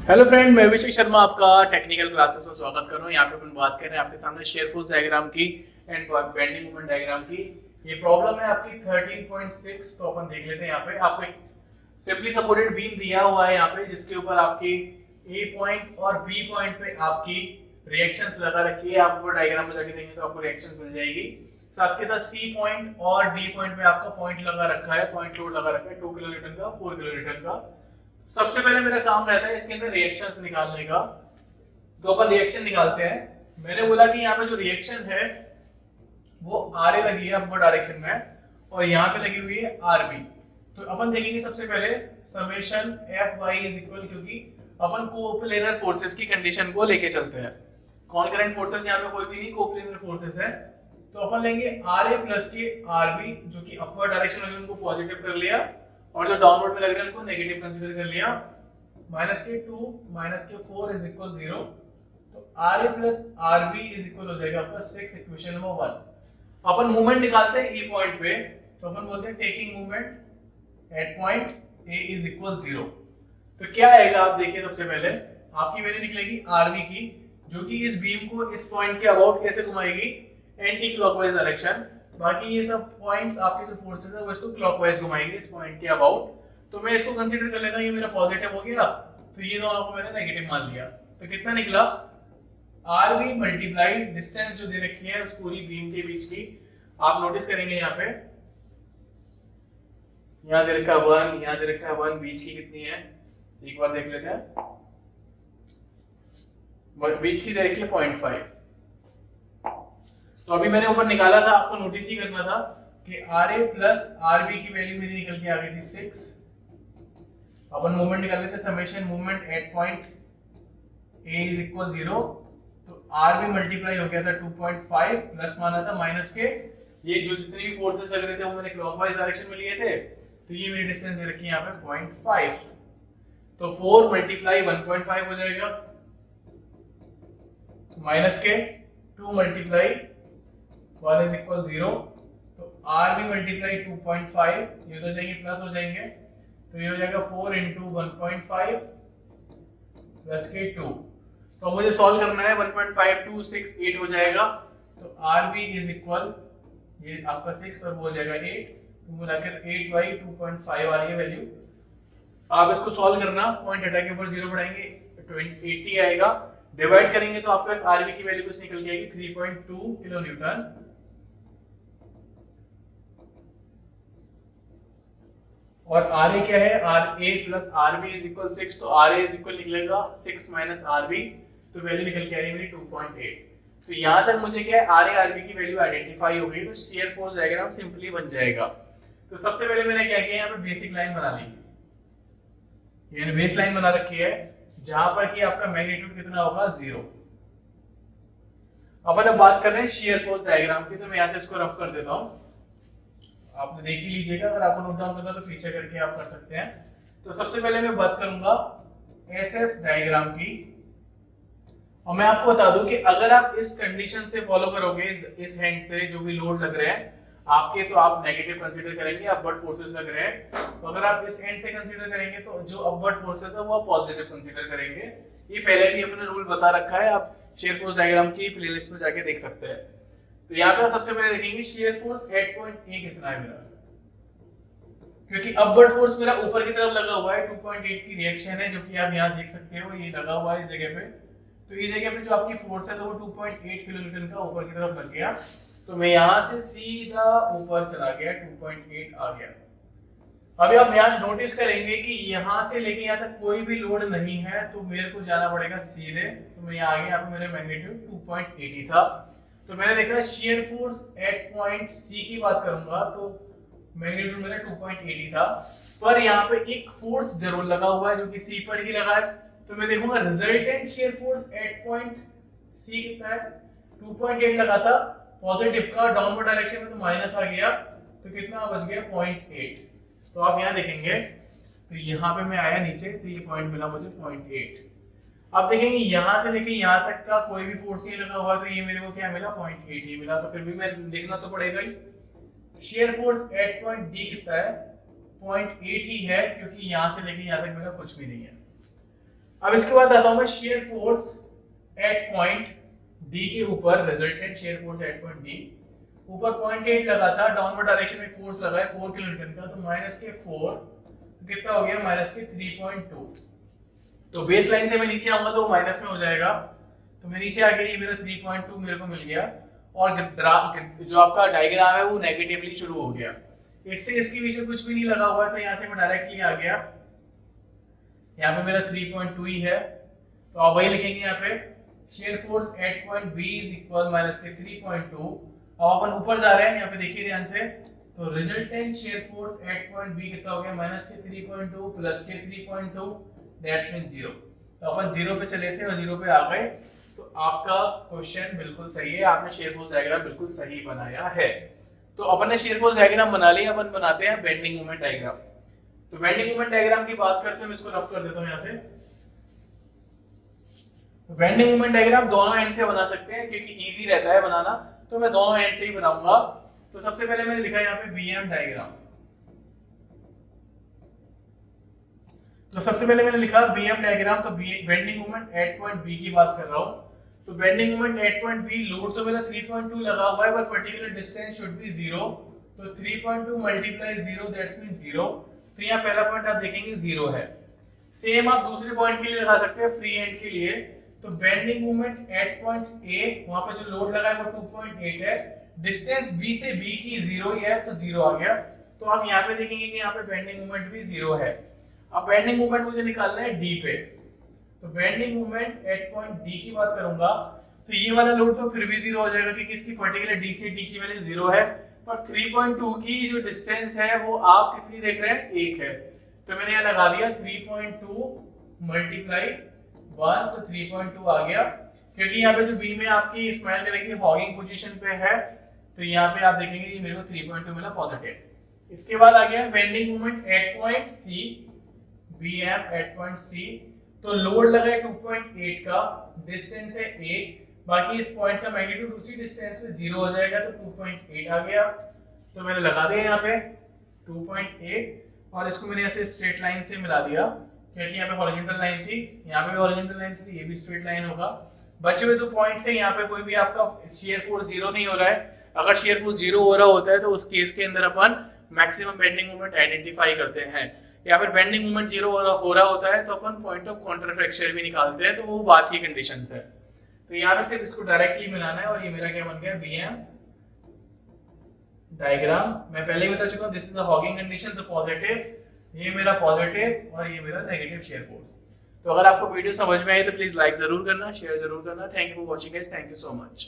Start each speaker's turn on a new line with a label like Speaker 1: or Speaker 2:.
Speaker 1: Hello friend, मैं अभिषेक शर्मा आपका technical classes में स्वागत कर रहा हूँ। यहाँ पे अपन बात कर रहे हैं आपके सामने शेयर फोर्स डायग्राम की एंड बेंडिंग मोमेंट डायग्राम की। ये प्रॉब्लम है आपकी 13.6। तो अपन देख लेते हैं। यहाँ पे आपको एक सिंपली सपोर्टेड बीम दिया हुआ है यहाँ पे, जिसके ऊपर आपकी ए पॉइंट और बी पॉइंट पे आपकी रिएक्शंस लगा रखी है। आपको डायग्राम में जाके देखेंगे तो आपको रिएक्शंस मिल जाएगी। साथ के साथ सी पॉइंट और डी पॉइंट पे आपका पॉइंट लगा रखा है, पॉइंट लोड लगा रखा है 2 किलो न्यूटन का, 4 किलो न्यूटन का। सबसे पहले मेरा काम रहता है इसके अंदर रिएक्शंस निकालने का। तो अपन रिएक्शन निकालते हैं। मैंने बोला कि यहाँ पे जो रिएक्शन है वो आर ए लगी है अपर डायरेक्शन में और यहाँ पे लगी हुई है आर बी। तो अपन देखेंगे सबसे पहले summation F Y is equal, क्योंकि अपन कोप्लेनर फोर्सेस की कंडीशन को लेके चलते हैं। कॉन्करेंट फोर्सेस यहाँ पे कोई भी नहीं, कोप्लेनर फोर्सेस है। तो अपन लेंगे आर ए प्लस के आर बी, जो कि अपर डायरेक्शन में उनको पॉजिटिव कर लिया और जो डाउनवर्ड में लग रहे हैं उनको नेगेटिव कंसीडर कर लिया। माइनस के 2 माइनस के 4 इज इक्वल 0। तो R A plus R B is equal हो जाएगा आपका 6, इक्वेशन नंबर 1। अपन मूवमेंट निकालते हैं ई पॉइंट पे। तो अपन बोलते हैं taking movement at point A is equal 0। तो क्या आएगा आप देखिए। सबसे पहले आपकी वैल्यू निकलेगी आर बी की, जो कि इस बीम को इस पॉइंट के अबाउट कैसे घुमाएगी, एंटी क्लॉकवाइज डायरेक्शन। बाकी ये सब पॉइंट्स आपके जो फोर्सेस है वो इसको क्लॉकवाइज घुमाएंगे इस पॉइंट के अबाउट। तो मैं इसको कंसीडर कर लेता हूं, ये मेरा पॉजिटिव हो गया। तो ये दोनों को मैंने नेगेटिव मान लिया। तो कितना निकला, आर बी मल्टीप्लाई डिस्टेंस जो दे रखी है उस पूरी बीम के बीच की। आप नोटिस करेंगे यहाँ पे, यहाँ दे रखा 1, यहाँ दे रखा 1, बीच की कितनी है एक बार देख लेते हैं। बीच की दे रखी है 0.5। तो अभी मैंने ऊपर निकाला था, आपको नोटिस ही करना था कि R A plus R B की वैल्यू मेरी निकल के आ गई थी 6। अपन मूवमेंट निकाल लेते हैं, summation movement at point A is equal 0। तो आर बी मल्टीप्लाई हो गया था 2.5 प्लस माना था माइनस के, ये जो जितने भी फोर्सेस लग रहे थे वो मैंने क्लॉकवाइज डायरेक्शन में लिए थे। तो ये मेरी डिस्टेंस दे रखी है यहाँ पे 0.5। तो 4 मल्टीप्लाई 1.5 हो जाएगा, माइनस के 2 मल्टीप्लाई 1 इज इक्वल 0। तो आर बी मल्टीप्लाई 2.5, ये तो जाएंगे प्लस हो जाएंगे। तो ये हो जाएगा 4 इंटू 1.5 प्लस के 2। तो मुझे सॉल्व करना है, 1.5268 हो जाएगा। तो आर बी इज इक्वल, ये आपका 6 और वो हो जाएगा 8। तो मिलाकर 8 बाई 2.5 आ रही है वैल्यू। आप इसको सॉल्व करना, पॉइंट हटा के ऊपर 0 बढ़ाएंगे 80 आएगा। डिवाइड करेंगे तो आपके पास आरबी की वैल्यू कुछ निकल के आएगी 3.2 किलो न्यूटन। और आर ए क्या है, R A plus R B is equal 6। तो आर ए इज इक्वल निकलेगा 6 माइनस आर बी। तो वैल्यू निकल के आ रही है मेरी 2.8। तो यहां तक मुझे क्या है, आर ए आर बी की वैल्यू आइडेंटिफाई हो गई। तो शेयर फोर्स डायग्राम सिंपली बन जाएगा। तो सबसे पहले मैंने क्या किया, यहाँ पे बेसिक लाइन बना ली। यानी बेस लाइन बना रखी है जहां पर कि आपका मैग्नीट्यूड कितना होगा 0। अपन अब बात कर रहे हैं शेयर फोर्स डायग्राम की। तो मैं यहां से इसको रफ कर देता हूं, आप देख ही लीजिएगा। अगर आपको नोट डाउन करना तो पीछे करके आप कर सकते हैं। तो सबसे पहले मैं बात करूंगा एसएफ डायग्राम की। और मैं आपको बता दूं कि अगर आप इस कंडीशन से फॉलो करोगे, इस हैंड से जो भी लोड लग रहे हैं आपके, तो आप नेगेटिव कंसीडर करेंगे, अपवर्ड फोर्सेस लग रहे हैं। तो अगर आप इस एंड से कंसीडर करेंगे तो जो अपवर्ड फोर्सेस है वो आप पॉजिटिव कंसीडर करेंगे। ये पहले भी अपने रूल बता रखा है, आप शेयर फोर्स डायग्राम की प्लेलिस्ट में जाके देख सकते हैं। तो यहाँ पे सबसे पहले देखेंगे share force at point A कितना है मेरा, क्योंकि अपवर्ड फोर्स मेरा ऊपर की तरफ लगा हुआ है। 2.8 की रिएक्शन है जो कि आप यहाँ देख सकते हो, ये लगा हुआ है इस जगह पे। तो इस जगह पे जो आपकी फोर्स है तो वो 2.8 किलो न्यूटन का ऊपर की तरफ लग गया। तो मैं यहां से सीधा ऊपर चला गया, 2.8 आ गया। अभी आप यहाँ नोटिस करेंगे कि यहाँ से लेके यहाँ तक कोई भी लोड नहीं है, तो मेरे को जाना पड़ेगा सीधे। तो मैं यहाँ आ गया, यहाँ पे मेरा मैग्नीट्यूड 2.80 था। तो मैंने देखा shear force at point C की बात करूंगा तो मैग्नीट्यूड मेरा 2.80 था। पर यहाँ पे एक फोर्स जरूर लगा हुआ है जो कि सी पर ही लगा है। तो मैं देखूंगा resultant shear force at point C कितना है, 2.8 लगा था पॉजिटिव का, डाउनवर्ड डायरेक्शन में तो माइनस आ गया। तो कितना बच गया 0.8। तो आप यहाँ देखेंगे तो यहाँ पे मैं आया नीचे, तो ये पॉइंट मिला मुझे 0.8। अब देखेंगे यहाँ से लेके यहाँ तक का कोई भी फोर्स नहीं लगा हुआ, तो ये मेरे को क्या मिला 0.8 ही मिला। तो फिर भी मैं देखना तो पड़ेगा ही। Shear force at point D कितना है, 0.8 ही है, क्योंकि यहाँ से लेके यहाँ तक मेरा कुछ भी नहीं है। अब इसके बाद आता हूं मैं share force at point D के ऊपर, resultant shear force at point D ऊपर 0.8 लगा था, डाउनवर्ड डायरेक्शन में फोर्स लगा है 4 किलोन्यूटन का, तो माइनस के 4 तो कितना हो गया, माइनस के 3.2। तो बेस लाइन से मैं नीचे आऊंगा तो माइनस में हो जाएगा, तो मैं नीचे आ गया, ये मेरा 3.2 मेरे को मिल गया, और जो आपका डायग्राम है वो नेगेटिवली शुरू हो गया। इससे इसके बीच में कुछ भी नहीं लगा हुआ है, तो यहाँ से मैं डायरेक्टली आ गया, यहाँ पे मेरा 3.2 ही है, तो आप वही लिखेंगे यहाँ पे, shear force at point B is equal minus के 3.2। अब अपन ऊपर जा रहे हैं, यहाँ पे देखिए ध्यान से, तो resultant shear force at point B कितना हो गया, माइनस के 3.2 प्लस के 3.2, दैट्स मींस 0। तो अपन 0 पे चले थे और 0 पे आ गए, तो आपका क्वेश्चन बिल्कुल सही है, आपने शेयर फोर्स डायग्राम बिल्कुल सही बनाया है। तो अपन ने शेयर फोर्स डायग्राम बना लिया, अपन बनाते हैं बेंडिंग मोमेंट डायग्राम। तो बेंडिंग मोमेंट डायग्राम की बात करते हैं, मैं इसको रफ कर देता हूं यहाँ से। तो बेंडिंग मोमेंट डायग्राम दोनों एंड से बना सकते हैं क्योंकि इजी रहता है बनाना, तो मैं दोनों एंड से ही बनाऊंगा। तो सबसे पहले मैंने लिखा है यहाँ पे बीएम डायग्राम। तो सबसे पहले मैंने लिखा बीएम डायग्राम, तो bending moment at point B की बात कर रहा हूं। तो bending moment at point B, load तो मेरा 3.2 लगा हुआ है, पर पर्टिकुलर डिस्टेंस शुड बी 0। तो 3.2 मल्टीप्लाई 0 दैट्स मीन 0। तो यहाँ पहला पॉइंट आप देखेंगे 0 है। सेम आप दूसरे पॉइंट के लिए लगा सकते हैं, फ्री एंड के लिए। तो bending moment at point A, वहां पे जो लोड लगा है वो 2.8 है, डिस्टेंस बी से बी की 0 ही है, तो 0 आ गया। तो आप यहाँ पे देखेंगे कि यहाँ पे बेंडिंग मोमेंट भी 0 है। अब बेंडिंग मोमेंट मुझे निकालना है डी पे, तो bending moment at point D की बात करूंगा, तो ये वाला लोड तो फिर भी 0 हो जाएगा क्योंकि इसकी पर्टिकुलर डी से डी की वैल्यू 0 है, पर 3.2 की जो डिस्टेंस है वो आप कितनी देख रहे हैं, 1 है। तो मैंने यहाँ लगा दिया 3.2 मल्टीप्लाई 1, तो 3.2 आ गया। क्योंकि यहाँ पे जो बी में आपकी स्माइल कलर की हॉगिंग पोजीशन पे है, तो यहाँ पे आप देखेंगे ये मेरे को 3.2 मिला पॉजिटिव। इसके बाद आ गया bending moment at point C, BM at point C. तो लोड लगा है 2.8 का, डिस्टेंस है 1, बाकी इस पॉइंट का मैग्नीट्यूड उसी डिस्टेंस पे 0 हो जाएगा, तो 2.8 आ गया। तो मैंने लगा दिया यहाँ पे 2.8, और इसको मैंने ऐसे स्ट्रेट लाइन से मिला दिया क्योंकि यहाँ पे हॉरिजॉन्टल लाइन थी, यहाँ पे भी हॉरिजॉन्टल लाइन थी, ये भी स्ट्रेट लाइन होगा। बचे हुए 2 पॉइंट्स हैं, यहाँ पे कोई भी आपका शेयर फोर्स 0 नहीं हो रहा है। अगर शेयर फोर्स 0 हो रहा होता है तो उस केस के अंदर अपन मैक्सिमम बेंडिंग मोमेंट आइडेंटिफाई करते हैं, या फिर बेंडिंग मोमेंट 0 हो रहा होता है तो अपन पॉइंट ऑफ काउंटर फ्रैक्चर भी निकालते हैं, तो वो बात की कंडीशंस है। तो यहाँ पे सिर्फ इसको डायरेक्टली मिलाना है, और ये मेरा क्या बन गया, बीएम डायग्राम। मैं पहले ही बता चुका हूँ, this is the hugging condition, तो पॉजिटिव, ये मेरा पॉजिटिव और ये मेरा नेगेटिव शेयर फोर्स। तो अगर आपको वीडियो समझ में आई तो प्लीज लाइक जरूर करना, शेयर जरूर करना। Thank you for watching guys, thank you so much.